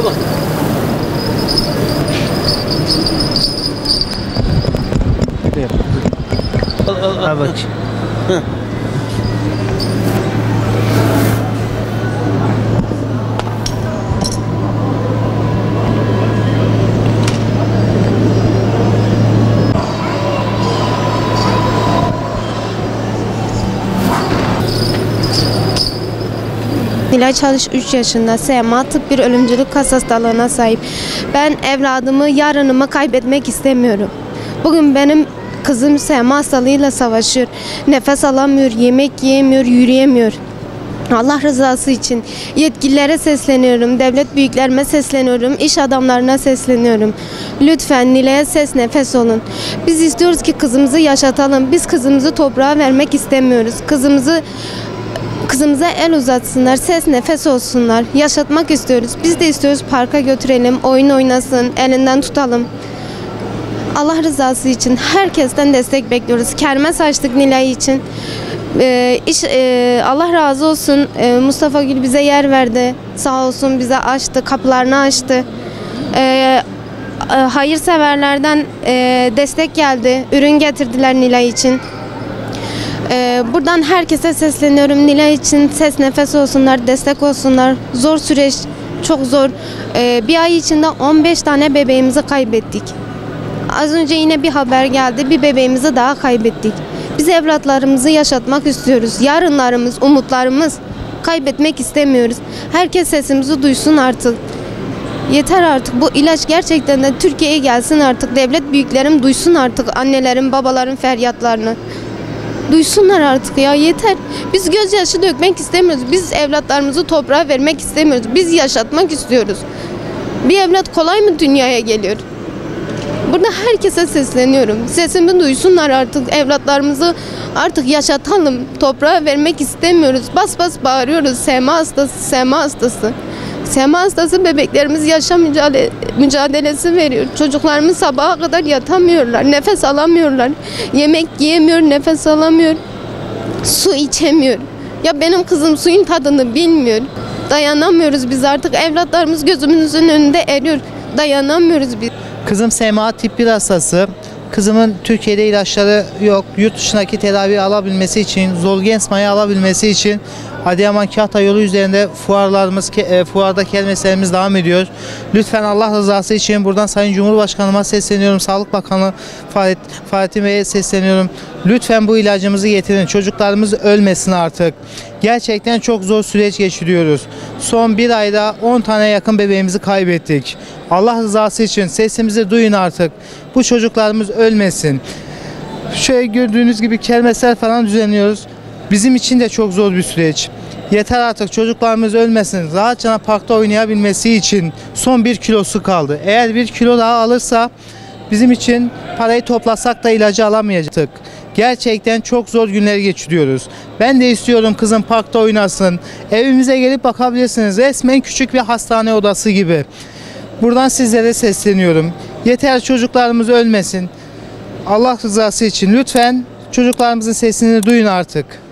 bak. Al bak. Nilay Çalış 3 yaşında, SMA tıp bir ölümcülük kas hastalığına sahip. Ben evladımı, yarınımı kaybetmek istemiyorum. Bugün benim kızım SMA hastalığıyla savaşıyor. Nefes alamıyor, yemek yiyemiyor, yürüyemiyor. Allah rızası için yetkililere sesleniyorum, devlet büyüklerime sesleniyorum, iş adamlarına sesleniyorum. Lütfen Nilay'a ses nefes olun. Biz istiyoruz ki kızımızı yaşatalım. Biz kızımızı toprağa vermek istemiyoruz. Kızımıza el uzatsınlar, ses nefes olsunlar. Yaşatmak istiyoruz. Biz de istiyoruz parka götürelim, oyun oynasın, elinden tutalım. Allah rızası için herkesten destek bekliyoruz. Kermes açtık Nilay için. Allah razı olsun. Mustafa Gül bize yer verdi. Sağ olsun bize açtı, kapılarını açtı. Hayırseverlerden destek geldi. Ürün getirdiler Nilay için. Buradan herkese sesleniyorum. Nilay için ses nefes olsunlar, destek olsunlar. Zor süreç, çok zor. Bir ay içinde 15 tane bebeğimizi kaybettik. Az önce yine bir haber geldi. Bir bebeğimizi daha kaybettik. Biz evlatlarımızı yaşatmak istiyoruz. Yarınlarımız, umutlarımız kaybetmek istemiyoruz. Herkes sesimizi duysun artık. Yeter artık. Bu ilaç gerçekten de Türkiye'ye gelsin artık. Devlet büyüklerim duysun artık annelerin, babaların feryatlarını. Duysunlar artık ya, yeter. Biz gözyaşı dökmek istemiyoruz. Biz evlatlarımızı toprağa vermek istemiyoruz. Biz yaşatmak istiyoruz. Bir evlat kolay mı dünyaya geliyor? Burada herkese sesleniyorum. Sesimi duysunlar artık. Evlatlarımızı artık yaşatalım. Toprağa vermek istemiyoruz. Bas bas bağırıyoruz. SMA hastası, SMA hastası. SMA hastası bebeklerimiz yaşam mücadelesi veriyor. Çocuklarımız sabaha kadar yatamıyorlar. Nefes alamıyorlar. Yemek yiyemiyor, nefes alamıyor. Su içemiyor. Ya benim kızım suyun tadını bilmiyor. Dayanamıyoruz biz artık. Evlatlarımız gözümüzün önünde eriyor. Dayanamıyoruz biz. Kızım SMA tip 1 hastası. Kızımın Türkiye'de ilaçları yok. Yurt dışındaki tedavi alabilmesi için, Zolgensma'yı alabilmesi için Adıyaman Kahta yolu üzerinde fuarda kermeslerimiz devam ediyor. Lütfen Allah rızası için buradan Sayın Cumhurbaşkanıma sesleniyorum. Sağlık Bakanı Fatih Bey'e sesleniyorum. Lütfen bu ilacımızı getirin. Çocuklarımız ölmesin artık. Gerçekten çok zor süreç geçiriyoruz. Son bir ayda 10 tane yakın bebeğimizi kaybettik. Allah rızası için sesimizi duyun artık. Bu çocuklarımız ölmesin. Şöyle gördüğünüz gibi kermesler falan düzenliyoruz. Bizim için de çok zor bir süreç. Yeter artık, çocuklarımız ölmesin. Rahatça parkta oynayabilmesi için son 1 kilosu kaldı. Eğer 1 kilo daha alırsa bizim için parayı toplasak da ilacı alamayacaktık. Gerçekten çok zor günler geçiriyoruz. Ben de istiyorum kızım parkta oynasın. Evimize gelip bakabilirsiniz. Resmen küçük bir hastane odası gibi. Buradan sizlere sesleniyorum. Yeter çocuklarımız ölmesin. Allah rızası için lütfen çocuklarımızın sesini duyun artık.